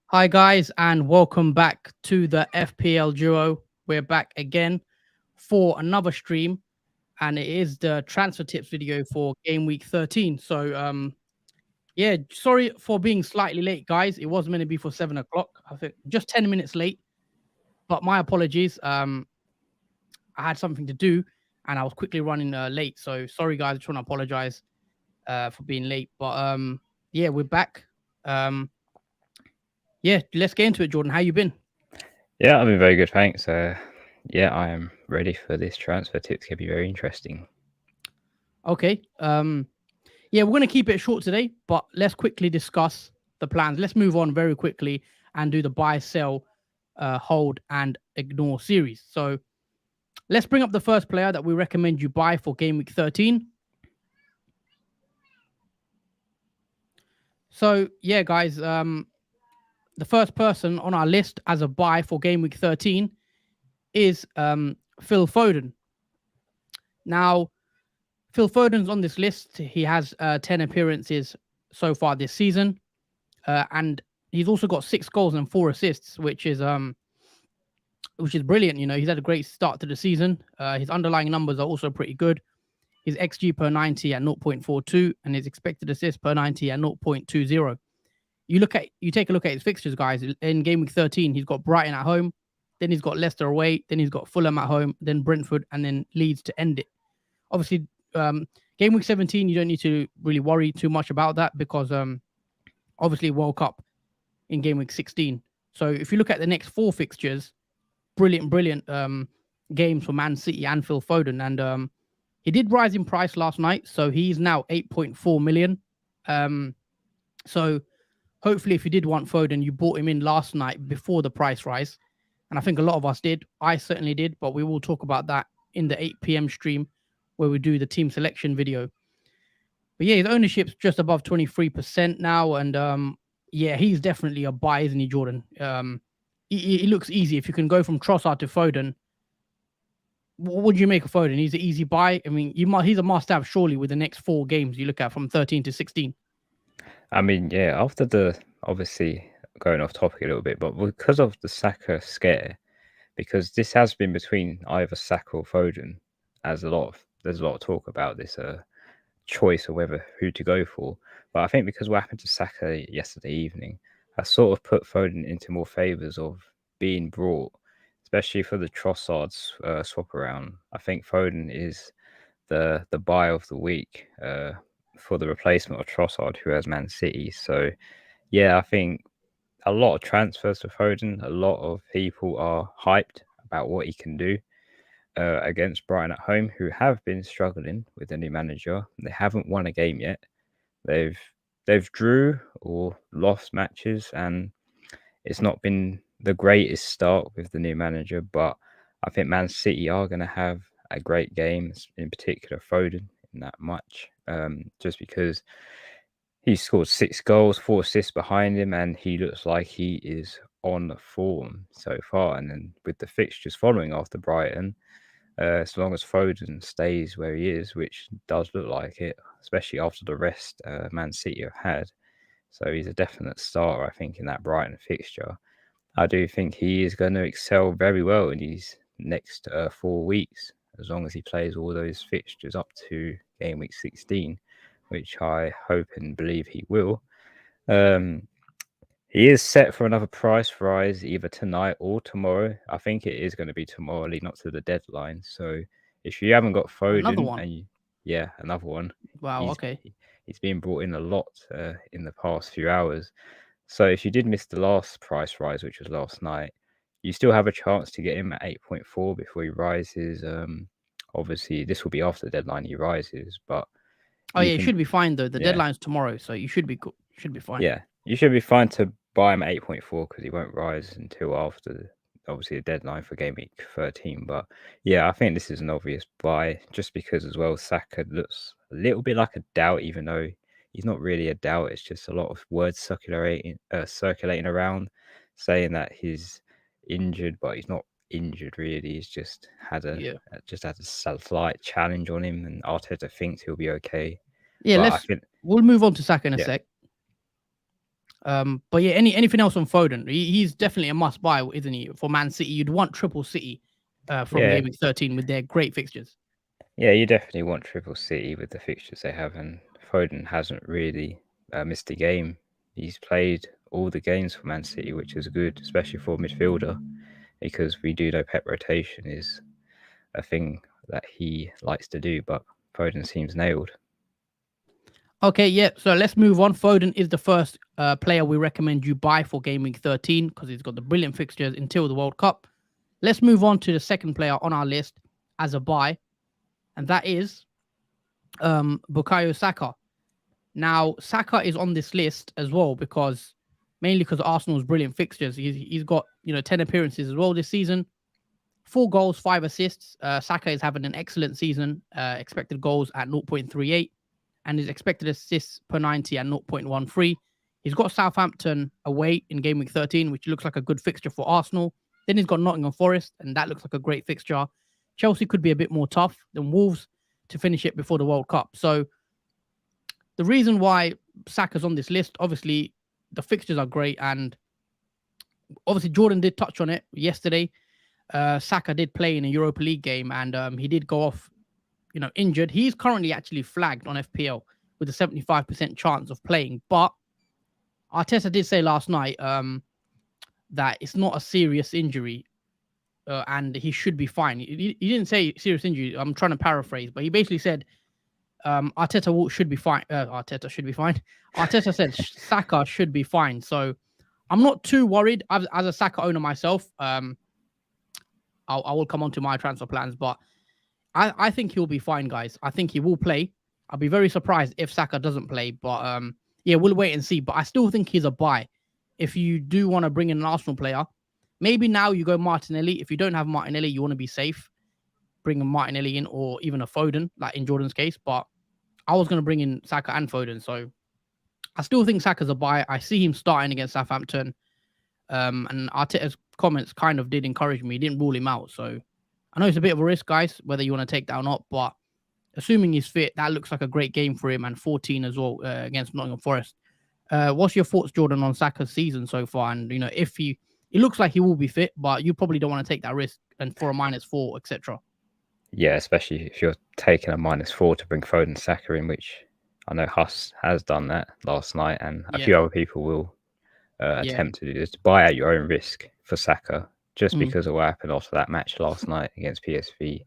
Hi, guys, and welcome back to the FPL Duo. We're back again for another stream, and it is the transfer tips video for game week 13. So, yeah, sorry for being slightly late, guys. It was meant to be for 7 o'clock. I think just 10 minutes late, but my apologies. I had something to do, and I was quickly running late. So, sorry, guys. I just want to apologize for being late, but yeah, we're back. Yeah, let's get into it, Jordan. How you been? Yeah, I've been very good, thanks. Yeah, I am ready for this transfer tip. It's gonna be very interesting. Okay. Yeah, we're gonna keep it short today, but let's quickly discuss the plans. Let's move on very quickly and do the buy, sell, hold, and ignore series. So let's bring up the first player that we recommend you buy for game week 13. So yeah, guys, the first person on our list as a buy for game week 13 is Phil Foden. Now, Phil Foden's on this list. He has 10 appearances so far this season, and he's also got 6 goals and 4 assists, which is brilliant. You know, he's had a great start to the season. His underlying numbers are also pretty good. His XG per 90 at 0.42 and his expected assist per 90 at 0.20. You take a look at his fixtures, guys. In game week 13, he's got Brighton at home, then he's got Leicester away, then he's got Fulham at home, then Brentford, and then Leeds to end it. Obviously, game week 17, you don't need to really worry too much about that because obviously World Cup in game week 16. So if you look at the next 4 fixtures, brilliant games for Man City and Phil Foden. And he did rise in price last night, so he's now 8.4 million. So hopefully if you did want Foden, you bought him in last night before the price rise. And I think a lot of us did. I certainly did, but we will talk about that in the 8 p.m. stream where we do the team selection video. But yeah, his ownership's just above 23% now. And yeah, he's definitely a buy, isn't he, Jordan? He looks easy. If you can go from Trossard to Foden, what do you make of Foden? He's an easy buy. I mean, he's a must-have surely with the next 4 games you look at from 13 to 16. I mean, yeah, after obviously going off topic a little bit, but because of the Saka scare, because this has been between either Saka or Foden, there's a lot of talk about this choice of who to go for. But I think because what happened to Saka yesterday evening, I sort of put Foden into more favours of being brought, especially for the Trossard's swap around. I think Foden is the buy of the week for the replacement of Trossard, who has Man City. So yeah, I think a lot of transfers to Foden. A lot of people are hyped about what he can do against Brighton at home, who have been struggling with the new manager. They haven't won a game yet. They've drew or lost matches, and it's not been the greatest start with the new manager. But I think Man City are going to have a great game, in particular Foden in that match, just because he scored 6 goals, 4 assists behind him, and he looks like he is on form so far. And then with the fixtures following after Brighton, as long as Foden stays where he is, which does look like it, especially after the rest Man City have had. So he's a definite starter, I think, in that Brighton fixture. I do think he is going to excel very well in these next 4 weeks, as long as he plays all those fixtures up to game week 16, which I hope and believe he will. He is set for another price rise either tonight or tomorrow. I think it is going to be tomorrow, leading up to the deadline. So if you haven't got Foden, Another one. Another one. Wow. Okay. He's been brought in a lot in the past few hours. So if you did miss the last price rise, which was last night, you still have a chance to get him at 8.4 before he rises. Obviously, this will be after the deadline he rises, but you should be fine though. The deadline's tomorrow, so you should be good. Should be fine. Yeah, you should be fine to buy him at 8.4 because he won't rise until after, obviously, the deadline for game week 13. But yeah, I think this is an obvious buy just because as well, Saka looks a little bit like a doubt, even though he's not really a doubt. It's just a lot of words circulating around saying that he's injured, but he's not injured. Really, he's just had a Yeah. slight challenge on him, and Arteta thinks he'll be okay. Yeah, But I think, we'll move on to Saka in a yeah, sec. But yeah, anything else on Foden? He's definitely a must buy, isn't he? For Man City, you'd want triple City from yeah, Game Week 13 with their great fixtures. yeah. You definitely want triple City with the fixtures they have, and Foden hasn't really missed a game. He's played all the games for Man City, which is good, especially for a midfielder, because we do know Pep rotation is a thing that he likes to do, but Foden seems nailed. Okay, yeah. So let's move on. Foden is the first player we recommend you buy for Game Week 13 because he's got the brilliant fixtures until the World Cup. Let's move on to the second player on our list as a buy, and that is Bukayo Saka. Now, Saka is on this list as well because mainly because Arsenal's brilliant fixtures. He's got 10 appearances as well this season, 4 goals, 5 assists. Saka is having an excellent season. Expected goals at 0.38 and his expected assists per 90 at 0.13. He's got Southampton away in Game Week 13, which looks like a good fixture for Arsenal. Then he's got Nottingham Forest, and that looks like a great fixture. Chelsea could be a bit more tough than Wolves to finish it before the World Cup. So the reason why Saka's on this list, obviously, the fixtures are great, and obviously Jordan did touch on it yesterday. Saka did play in a Europa League game, and he did go off, injured. He's currently actually flagged on FPL with a 75% chance of playing, but Arteta did say last night that it's not a serious injury and he should be fine. He didn't say serious injury. I'm trying to paraphrase, but he basically said Arteta should be fine. Arteta should be fine. Arteta said Saka should be fine. So I'm not too worried as a Saka owner myself. I will come on to my transfer plans, but I think he'll be fine, guys. I think he will play. I'll be very surprised if Saka doesn't play, but yeah, we'll wait and see. But I still think he's a buy. If you do want to bring in an Arsenal player, maybe now you go Martinelli. If you don't have Martinelli, you want to be safe, bring a Martinelli in or even a Foden, like in Jordan's case. But I was going to bring in Saka and Foden, so I still think Saka's a buy. I see him starting against Southampton, and Arteta's comments kind of did encourage me. He didn't rule him out, so I know it's a bit of a risk, guys, whether you want to take that or not, but assuming he's fit, that looks like a great game for him, and 14 as well against Nottingham Forest. What's your thoughts, Jordan, on Saka's season so far? And, if it looks like he will be fit, but you probably don't want to take that risk and for a -4, etc. Yeah, especially if you're taking a -4 to bring Foden Saka in, which I know Huss has done that last night, and a few other people will attempt to do this. Buy at your own risk for Saka, just because of what happened after that match last night against PSV.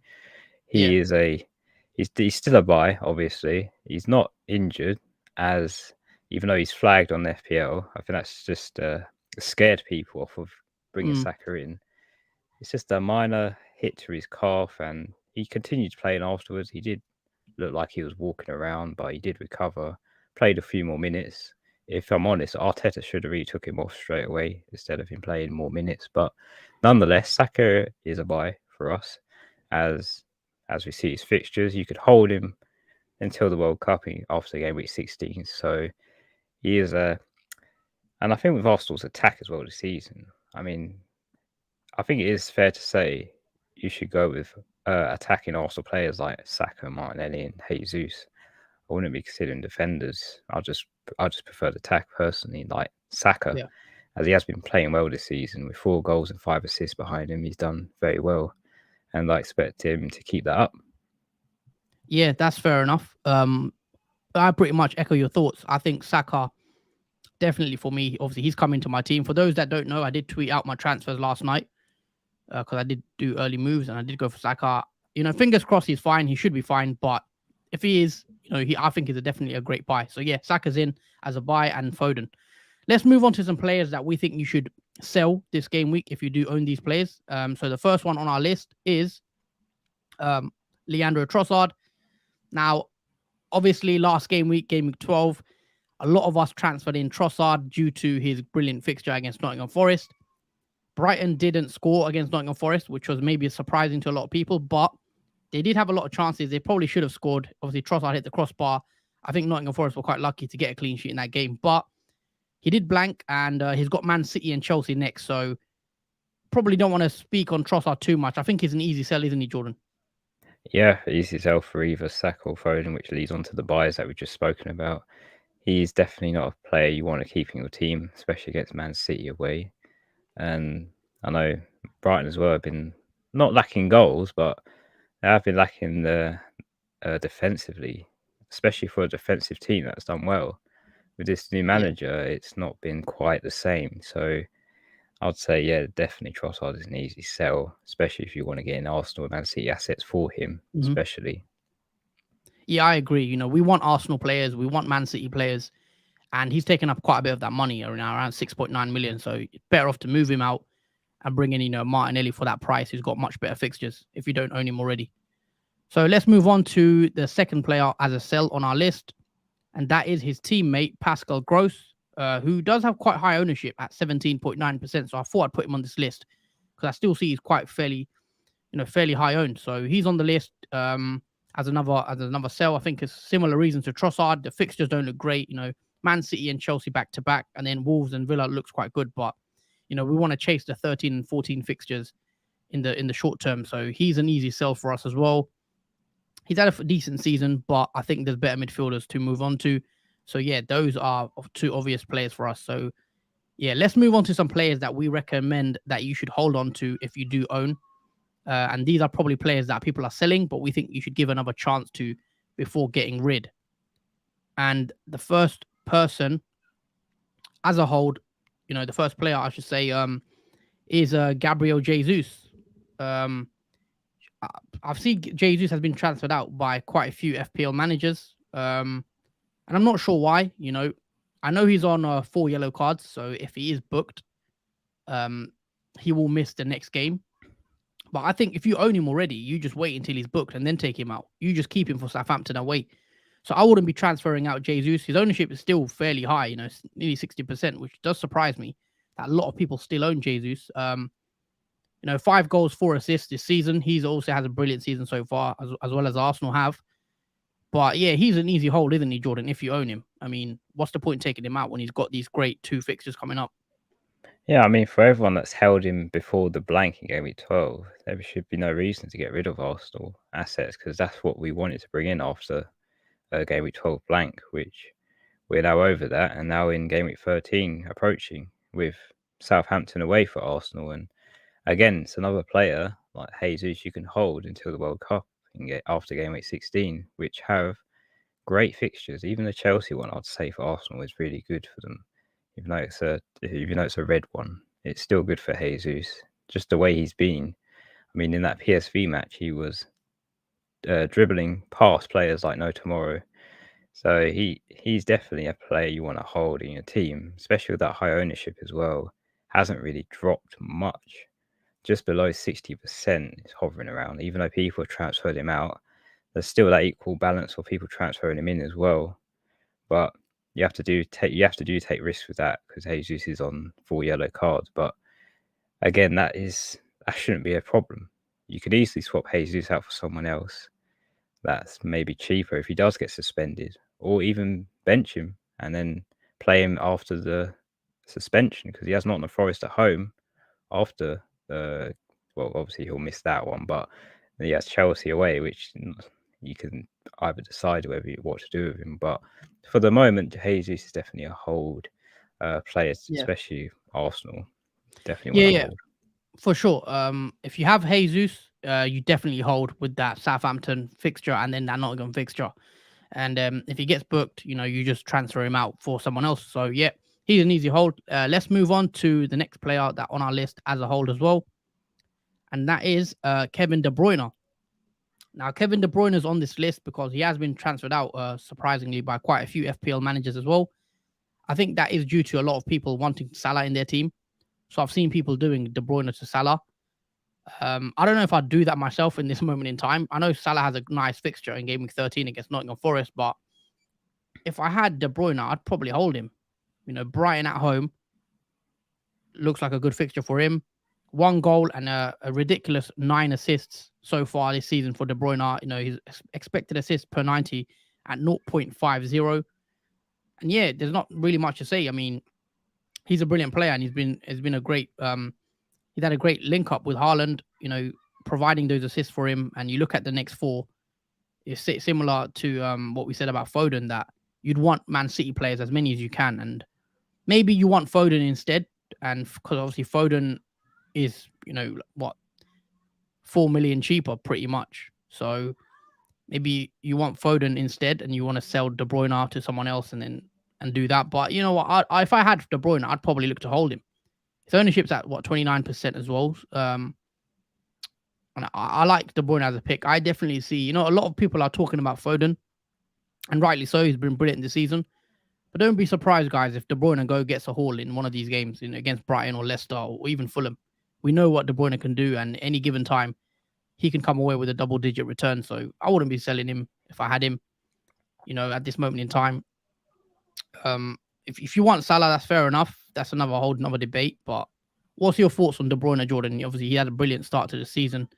He's still a buy, obviously. He's not injured, even though he's flagged on the FPL. I think that's just scared people off of bringing Saka in. It's just a minor hit to his calf, and he continued playing afterwards. He did look like he was walking around, but he did recover, played a few more minutes. If I'm honest, Arteta should have really took him off straight away instead of him playing more minutes. But nonetheless, Saka is a buy for us. As we see his fixtures, you could hold him until the World Cup after Game Week 16. So he is and I think with Arsenal's attack as well this season, I mean, I think it is fair to say you should go with attacking Arsenal players like Saka, Martinelli, and Jesus. I wouldn't be considering defenders. I just prefer the attack personally. Like Saka, as he has been playing well this season with 4 goals and 5 assists behind him, he's done very well, and I expect him to keep that up. Yeah, that's fair enough. I pretty much echo your thoughts. I think Saka, definitely for me, obviously he's coming to my team. For those that don't know, I did tweet out my transfers last night because I did do early moves and I did go for Saka. Fingers crossed he's fine. He should be fine. But if he is, I think he's definitely a great buy. So yeah, Saka's in as a buy and Foden. Let's move on to some players that we think you should sell this game week if you do own these players. So the first one on our list is Leandro Trossard. Now, obviously, last game week 12, a lot of us transferred in Trossard due to his brilliant fixture against Nottingham Forest. Brighton didn't score against Nottingham Forest, which was maybe surprising to a lot of people, but they did have a lot of chances. They probably should have scored. Obviously, Trossard hit the crossbar. I think Nottingham Forest were quite lucky to get a clean sheet in that game, but he did blank, and he's got Man City and Chelsea next, so probably don't want to speak on Trossard too much. I think he's an easy sell, isn't he, Jordan? Yeah, easy sell for either Saka or Foden, which leads on to the buys that we've just spoken about. He's definitely not a player you want to keep in your team, especially against Man City away. And I know Brighton as well have been not lacking goals, but they have been lacking the defensively, especially for a defensive team that's done well. With this new manager, it's not been quite the same. So I'd say, yeah, definitely Trossard is an easy sell, especially if you want to get in Arsenal and Man City assets for him, especially. Yeah, I agree. You know, we want Arsenal players, we want Man City players, and he's taken up quite a bit of that money around 6.9 million. So it's better off to move him out and bring in, Martinelli for that price, who's got much better fixtures if you don't own him already. So let's move on to the second player as a sell on our list, and that is his teammate Pascal Gross, who does have quite high ownership at 17.9%. So I thought I'd put him on this list because I still see he's quite fairly high owned. So he's on the list as another sell. I think it's similar reasons to Trossard. The fixtures don't look great. Man City and Chelsea back to back, and then Wolves and Villa looks quite good, but we want to chase the 13 and 14 fixtures in the short term. So he's an easy sell for us as well. He's had a decent season, but I think there's better midfielders to move on to. So yeah, those are two obvious players for us. So yeah, let's move on to some players that we recommend that you should hold on to if you do own. And these are probably players that people are selling, but we think you should give another chance to before getting rid. And the first person as a hold, the first player I should say, is Gabriel Jesus. I've seen Jesus has been transferred out by quite a few FPL managers, and I'm not sure why. I know he's on 4 yellow cards, so if he is booked, he will miss the next game. But I think if you own him already, you just wait until he's booked and then take him out. You just keep him for Southampton and wait. So I wouldn't be transferring out Jesus. His ownership is still fairly high, nearly 60%, which does surprise me that a lot of people still own Jesus. 5 goals, 4 assists this season. He's also has a brilliant season so far, as well as Arsenal have. But yeah, he's an easy hold, isn't he, Jordan, if you own him? I mean, what's the point in taking him out when he's got these great 2 fixtures coming up? Yeah, I mean, for everyone that's held him before the blank in Game Week 12, there should be no reason to get rid of Arsenal assets because that's what we wanted to bring in after Game Week 12 blank, which we're now over that and now in Game Week 13 approaching with Southampton away for Arsenal. And again, it's another player like Jesus you can hold until the World Cup and get after Game Week 16, which have great fixtures. Even the Chelsea one, I'd say for Arsenal, is really good for them. Even though it's a red one, it's still good for Jesus. Just the way he's been. I mean, in that PSV match, he was dribbling past players like no tomorrow. So he's definitely a player you want to hold in your team, especially with that high ownership as well. Hasn't really dropped much. Just below 60% is hovering around. Even though people have transferred him out, there's still that equal balance of people transferring him in as well. But you have to take risks with that because Jesus is on 4 yellow cards. But again, that shouldn't be a problem. You could easily swap Jesus out for someone else that's maybe cheaper if he does get suspended, or even bench him and then play him after the suspension because he has Nottingham Forest at home after obviously he'll miss that one, but he has Chelsea away, which you can either decide what to do with him. But for the moment, Jesus is definitely a hold player, especially Arsenal. Definitely want to hold. For sure. If you have Jesus, you definitely hold with that Southampton fixture and then that Nottingham fixture. And if he gets booked, you just transfer him out for someone else. So yeah, he's an easy hold. Let's move on to the next player that on our list as a hold as well, and that is Kevin De Bruyne. Now, Kevin De Bruyne is on this list because he has been transferred out, surprisingly, by quite a few FPL managers as well. I think that is due to a lot of people wanting Salah in their team. So I've seen people doing De Bruyne to Salah. I don't know if I'd do that myself in this moment in time. I know Salah has a nice fixture in Game Week 13 against Nottingham Forest, but if I had De Bruyne, I'd probably hold him. Brighton at home looks like a good fixture for him. 1 goal and a ridiculous 9 assists so far this season for De Bruyne. His expected assist per 90 at 0.50. And yeah, there's not really much to say. I mean, he's a brilliant player and he's been a great He's had a great link up with Haaland, providing those assists for him. And you look at the next four, it's similar to what we said about Foden, that you'd want Man City players as many as you can, and maybe you want Foden instead, and because obviously Foden is what 4 million cheaper pretty much. So maybe you want Foden instead, and you want to sell De Bruyne to someone else, and do that. But you know what? If I had De Bruyne, I'd probably look to hold him. His ownership's at what 29% as well. And I like De Bruyne as a pick. I definitely see, a lot of people are talking about Foden, and rightly so. He's been brilliant this season. But don't be surprised, guys, if De Bruyne gets a haul in one of these games, against Brighton or Leicester or even Fulham. We know what De Bruyne can do, and any given time, he can come away with a double-digit return. So I wouldn't be selling him if I had him, at this moment in time. If you want Salah, that's fair enough. That's another debate. But what's your thoughts on De Bruyne, Jordan? Obviously, he had a brilliant start to the season,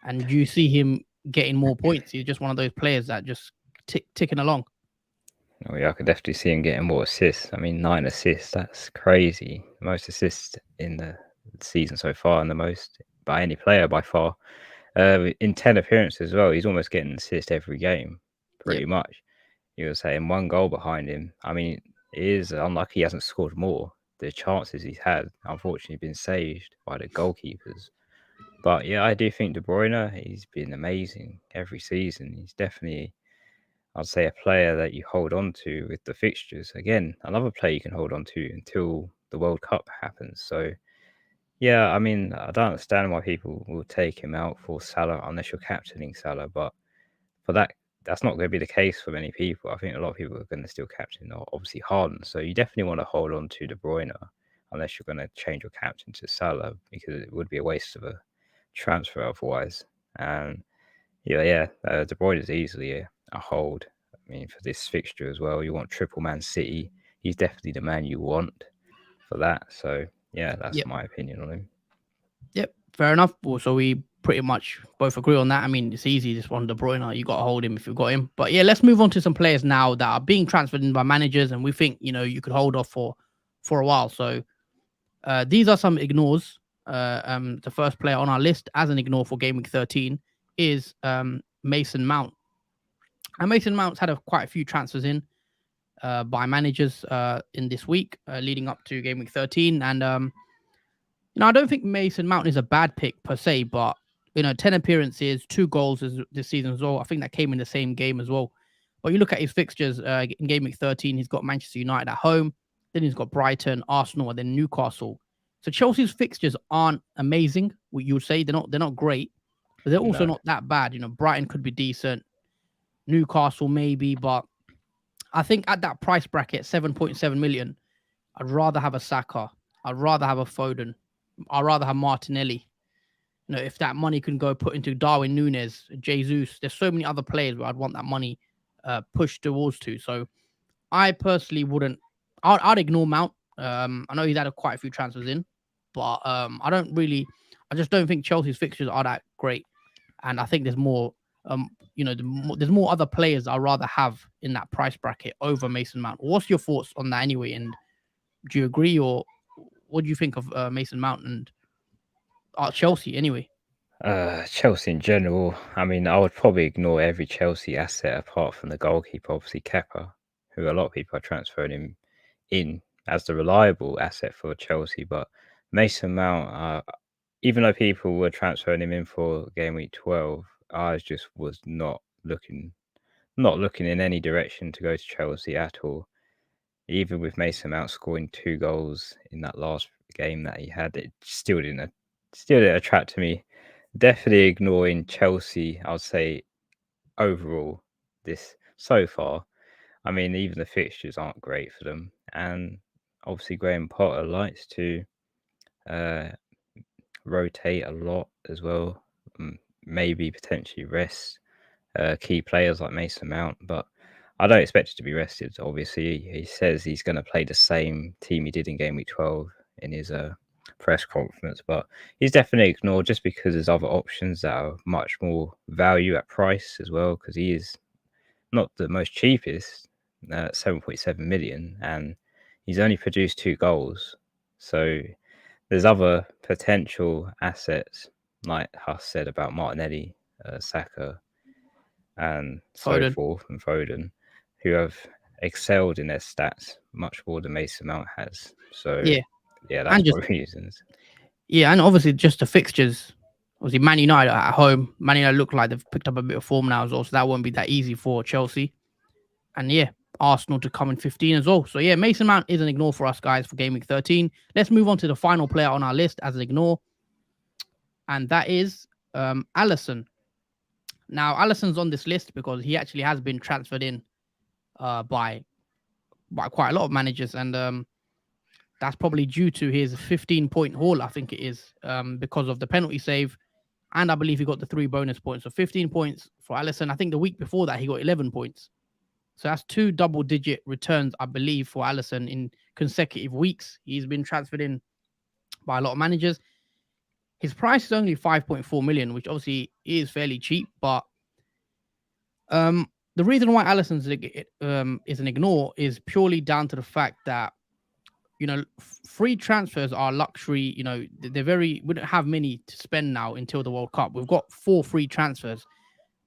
and you see him getting more points. He's just one of those players that just ticking along. Oh, yeah, I could definitely see him getting more assists. I mean, 9 assists, that's crazy. Most assists in the season so far, and the most by any player by far. In 10 appearances as well, he's almost getting an assist every game, pretty much. You were saying 1 goal behind him. I mean, it is unlucky he hasn't scored more. The chances he's had, unfortunately, been saved by the goalkeepers. But yeah, I do think De Bruyne, he's been amazing every season. He's definitely, I'd say, a player that you hold on to with the fixtures. Again, another player you can hold on to until the World Cup happens. So yeah, I mean, I don't understand why people will take him out for Salah unless you're captaining Salah. But for that's not going to be the case for many people. I think a lot of people are going to still captain, obviously, Harden. So you definitely want to hold on to De Bruyne unless you're going to change your captain to Salah, because it would be a waste of a transfer otherwise. And De Bruyne is easily a hold. I mean, for this fixture as well, you want triple Man City. He's definitely the man you want for that. So yeah, that's my opinion on him. Yep, fair enough. So we pretty much both agree on that. I mean, it's easy. This one, De Bruyne, you got to hold him if you've got him. But yeah, let's move on to some players now that are being transferred in by managers, and we think you could hold off for a while. So these are some ignores. The first player on our list as an ignore for Game Week 13 is Mason Mount. And Mason Mount's had quite a few transfers in by managers in this week, leading up to Game Week 13, and I don't think Mason Mount is a bad pick per se, but 10 appearances, 2 goals this season as well. I think that came in the same game as well. But you look at his fixtures in Game Week 13, he's got Manchester United at home, then he's got Brighton, Arsenal, and then Newcastle. So Chelsea's fixtures aren't amazing. You would say they're not great, but they're also not that bad. Brighton could be decent, Newcastle maybe, but I think at that price bracket, 7.7 million, I'd rather have a Saka, I'd rather have a Foden, I'd rather have Martinelli. If that money can go put into Darwin Núñez, Jesus, there's so many other players where I'd want that money pushed towards to. So I personally wouldn't. I'd ignore Mount. I know he's had quite a few transfers in, but I just don't think Chelsea's fixtures are that great, and I think there's more. There's more other players I'd rather have in that price bracket over Mason Mount. What's your thoughts on that anyway? And do you agree, or what do you think of Mason Mount and Chelsea anyway? Chelsea in general, I mean, I would probably ignore every Chelsea asset apart from the goalkeeper, obviously Kepa, who a lot of people are transferring him in as the reliable asset for Chelsea. But Mason Mount, even though people were transferring him in for Game Week 12, I just was not looking in any direction to go to Chelsea at all. Even with Mason Mount scoring 2 goals in that last game that he had, it still didn't attract to me. Definitely ignoring Chelsea, I'll say, overall, this so far. I mean, even the fixtures aren't great for them. And obviously, Graham Potter likes to rotate a lot as well. Maybe potentially rest key players like Mason Mount. But I don't expect it to be rested, obviously. He says he's going to play the same team he did in Game Week 12 in his press conference, but he's definitely ignored just because there's other options that are much more value at price as well, because he is not the most cheapest, 7.7 million, and he's only produced 2 goals. So there's other potential assets, like Huss said about Martinelli, Saka, and so Foden. forth, and Foden, who have excelled in their stats much more than Mason Mount has. So, Yeah, yeah, that's and just one reasons. yeah, and obviously just the fixtures. Obviously, Man United at home. Man United look like they've picked up a bit of form now as well, so that won't be that easy for Chelsea. And yeah, Arsenal to come in 15 as well. So yeah, Mason Mount is an ignore for us guys for Game Week 13. Let's move on to the final player on our list as an ignore, and that is Allison. Now, Allison's on this list because he actually has been transferred in by quite a lot of managers, and that's probably due to his 15-point haul, I think it is, because of the penalty save, and I believe he got the 3 bonus points. So 15 points for Allison. I think the week before that he got 11 points. So that's 2 double-digit returns, I believe, for Allison in consecutive weeks. He's been transferred in by a lot of managers. His price is only 5.4 million, which obviously is fairly cheap, but the reason why Allison's is an ignore is purely down to the fact that free transfers are luxury. They're we don't have many to spend now until the World Cup. We've got 4 free transfers.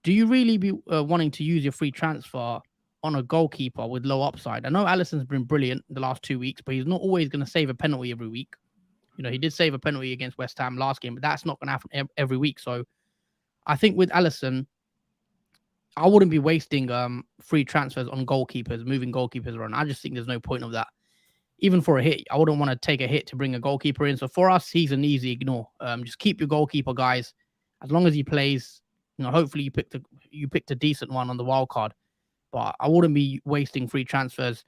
Do you really be wanting to use your free transfer on a goalkeeper with low upside? I know Allison's been brilliant the last 2 weeks, but he's not always going to save a penalty every week. He did save a penalty against West Ham last game, but that's not going to happen every week. So I think with Allison, I wouldn't be wasting free transfers on goalkeepers, moving goalkeepers around. I just think there's no point of that. Even for a hit, I wouldn't want to take a hit to bring a goalkeeper in. So for us, he's an easy ignore. Just keep your goalkeeper, guys. As long as he plays, hopefully you picked a decent one on the wild card. But I wouldn't be wasting free transfers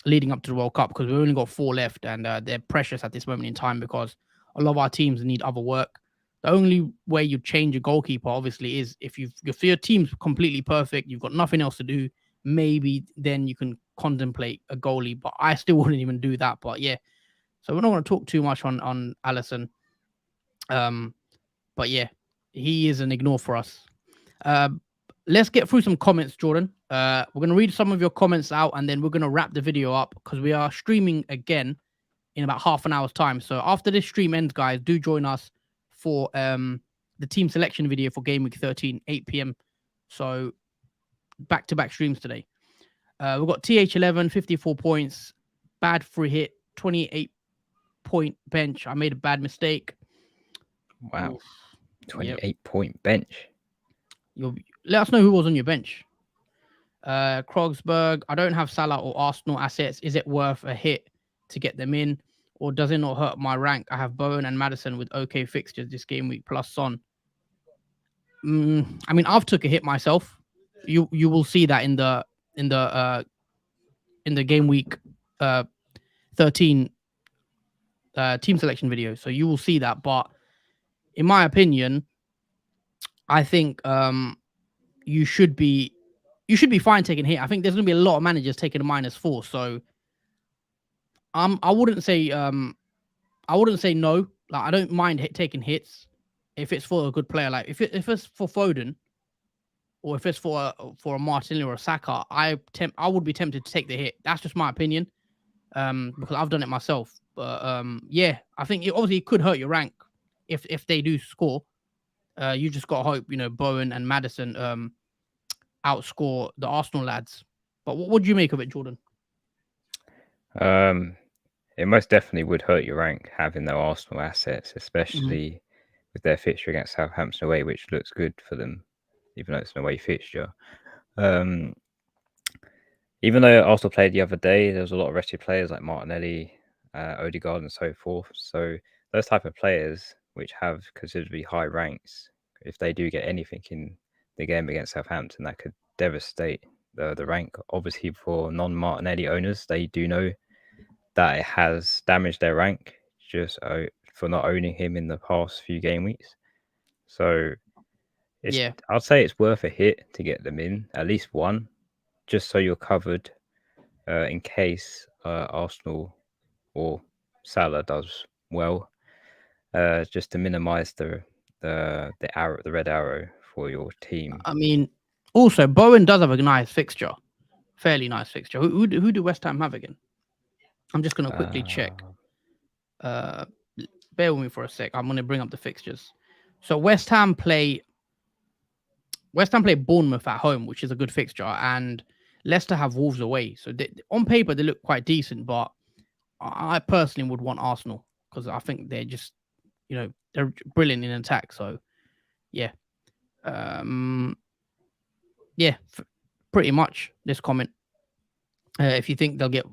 leading up to the World Cup because we've only got 4 left, and they're precious at this moment in time because a lot of our teams need other work. The only way you change a goalkeeper, obviously, is if your team's completely perfect, you've got nothing else to do, maybe then you can contemplate a goalie, but I still wouldn't even do that. But yeah, so we're not going to talk too much on Allison. But yeah, he is an ignore for us. Let's get through some comments, Jordan. We're going to read some of your comments out, and then we're going to wrap the video up because we are streaming again in about half an hour's time. So after this stream ends, guys, do join us for the team selection video for Game Week 13, 8 p.m. So back-to-back streams today. We've got TH11, 54 points, bad free hit, 28-point bench. I made a bad mistake. Wow. 28-point bench. Let us know who was on your bench. Krogsberg, I don't have Salah or Arsenal assets. Is it worth a hit to get them in? Or does it not hurt my rank? I have Bowen and Maddison with okay fixtures this game week plus Son. I mean, I've took a hit myself. You will see that in the game week 13 team selection video. So you will see that. But in my opinion, I think you should be fine taking a hit. I think there's going to be a lot of managers taking a -4. So I wouldn't say no. Like, I don't mind taking hits if it's for a good player. Like if it's for Foden, or if it's for a Martinelli or a Saka, I would be tempted to take the hit. That's just my opinion, because I've done it myself. But yeah, I think it could hurt your rank if they do score. You just got to hope Bowen and Maddison outscore the Arsenal lads. But what do you make of it, Jordan? It most definitely would hurt your rank having their Arsenal assets, especially with their fixture against Southampton away, which looks good for them, even though it's an away fixture. Even though Arsenal played the other day, there was a lot of rested players like Martinelli, Odegaard, and so forth. So those type of players, which have considerably high ranks, if they do get anything in the game against Southampton, that could devastate the rank. Obviously, for non-Martinelli owners, they do know that it has damaged their rank just for not owning him in the past few game weeks. So I'd say it's worth a hit to get them in, at least one, just so you're covered in case Arsenal or Salah does well, just to minimize the red arrow for your team. I mean, also Bowen does have a nice fixture, fairly nice fixture. Who do West Ham have again? I'm just going to quickly check. Bear with me for a sec. I'm going to bring up the fixtures. So West Ham play Bournemouth at home, which is a good fixture, and Leicester have Wolves away. So on paper they look quite decent, but I personally would want Arsenal because I think they're just, they're brilliant in attack. So yeah, pretty much this comment. If you think they'll get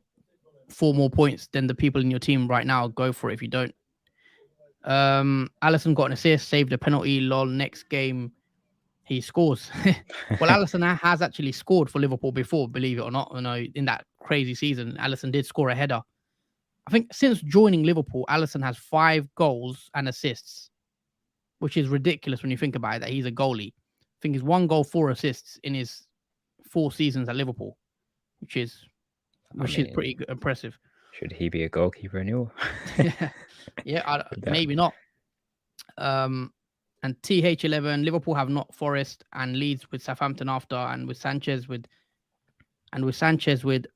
4 more points than the people in your team right now, go for it. If you don't, Alisson got an assist, saved a penalty. Lol. Next game, he scores. Well, Alisson has actually scored for Liverpool before, believe it or not. In that crazy season, Alisson did score a header. I think since joining Liverpool, Alisson has 5 goals and assists, which is ridiculous when you think about it, that he's a goalie. I think he's 1 goal, 4 assists in his 4 seasons at Liverpool, which is pretty good, impressive. Should he be a goalkeeper anymore? Maybe not. And TH11, Liverpool have not Forest and Leeds with Southampton after, and with Sanchez with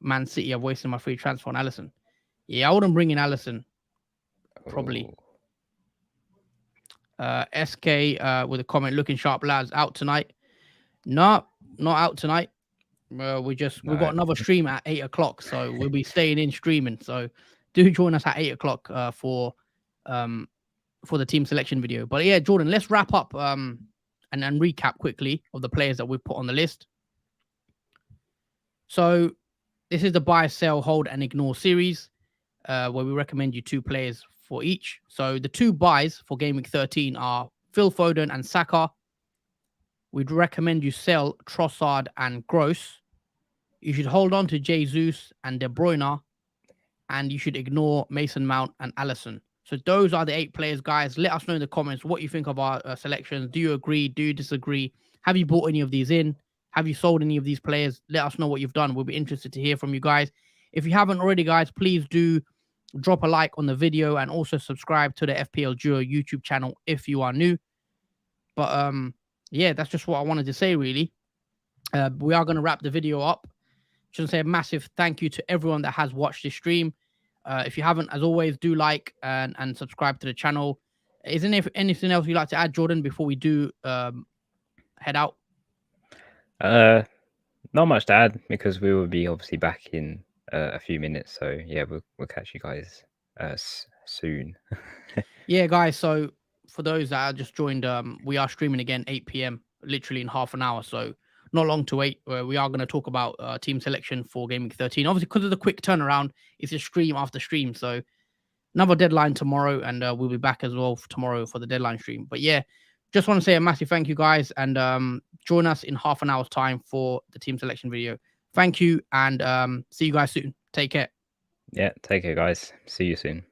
Man City. I've wasted my free transfer on Alisson. Yeah, I wouldn't bring in Alisson. Probably. SK with a comment, looking sharp, lads. Out tonight? No, not out tonight. We've got another stream at 8 o'clock, so we'll be staying in streaming. So do join us at 8 o'clock for the team selection video. But yeah, Jordan, let's wrap up and recap quickly of the players that we've put on the list. So this is the buy, sell, hold, and ignore series, where we recommend you 2 players for each. So the 2 buys for Gameweek 13 are Phil Foden and Saka. We'd recommend you sell Trossard and Gross. You should hold on to Jesus and De Bruyne, and you should ignore Mason Mount and Alisson. So those are the 8 players, guys. Let us know in the comments what you think of our selections. Do you agree? Do you disagree? Have you bought any of these in? Have you sold any of these players? Let us know what you've done. We'll be interested to hear from you guys. If you haven't already, guys, please do drop a like on the video and also subscribe to the FPL Duo YouTube channel if you are new. But yeah, that's just what I wanted to say, really. We are going to wrap the video up. Just say a massive thank you to everyone that has watched this stream. If you haven't, as always, do like and subscribe to the channel. Isn't there anything else you'd like to add, Jordan, before we do head out? Not much to add, because we will be obviously back in a few minutes. So yeah, we'll catch you guys soon. Yeah, guys. So for those that just joined, we are streaming again 8 p.m. literally in half an hour. So not long to wait. We are going to talk about team selection for Gameweek 13. Obviously, because of the quick turnaround, it's a stream after stream. So another deadline tomorrow, and we'll be back as well tomorrow for the deadline stream. But yeah, just want to say a massive thank you, guys, and join us in half an hour's time for the team selection video. Thank you, and see you guys soon. Take care. Yeah, take care, guys. See you soon.